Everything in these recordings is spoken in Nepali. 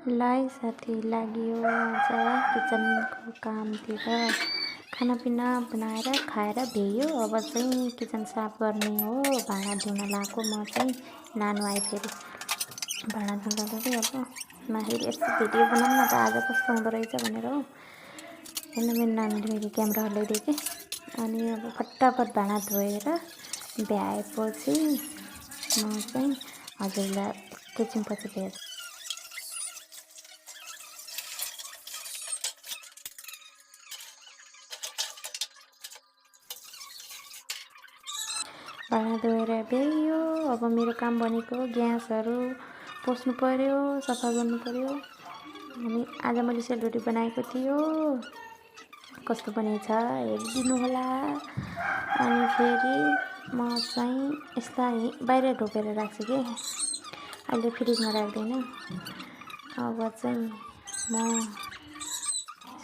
लाई साथी लाग्यो आज किचनको कामतिर। खानापिना बनाएर खाएर भ्यायो। अब चाहिँ किचन साफ गर्ने हो। भाँडा धुन लाएको म चाहिँ। नानु आए फेरि भाँडा धुँदा धुँदै अब म फेरि यस्तो भिडियो बनाउँ न त आज कस्तो हुँदो रहेछ भनेर हो। हेर्नु मेरो नानुले फेरि क्यामेरा हल्लाइदियो कि। अनि अब फटाफट भाँडा धोएर भ्याएपछि म चाहिँ हजुरलाई एकैछिनपछि भेट्छु। भाँडा धोएर भ्याइयो। अब मेरो काम भनेको ग्यासहरू पोस्नु पर्यो, सफा गर्नु पर्यो। अनि आज मैले सेलरोटी बनाएको थियो, कस्तो बनेछ हेरिदिनु होला। अनि फेरि म चाहिँ यसलाई बाहिर ढोकेर राख्छु कि, अहिले फ्रिजमा राख्दैन। अब चाहिँ म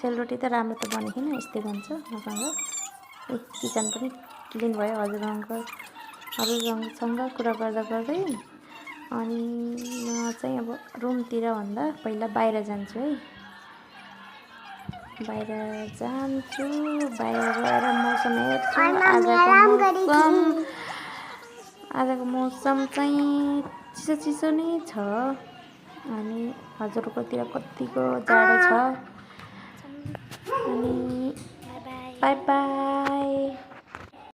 सेलरोटी त राम्रो त बनेको छैन, यस्तै बन्छ मसँग। किचन पनि क्लिन भयो हजुरसँगसँग कुरा गर्दा गर्दै। अनि म चाहिँ अब रुमतिर भन्दा पहिला बाहिर जान्छु है। बाहिर जान्छु, बाहिर गएर मौसम हेर्छु। आजको मौसम चाहिँ चिसो चिसो नै छ। अनि हजुरकोतिर कतिको जाडो छ। अनि बाई बाई।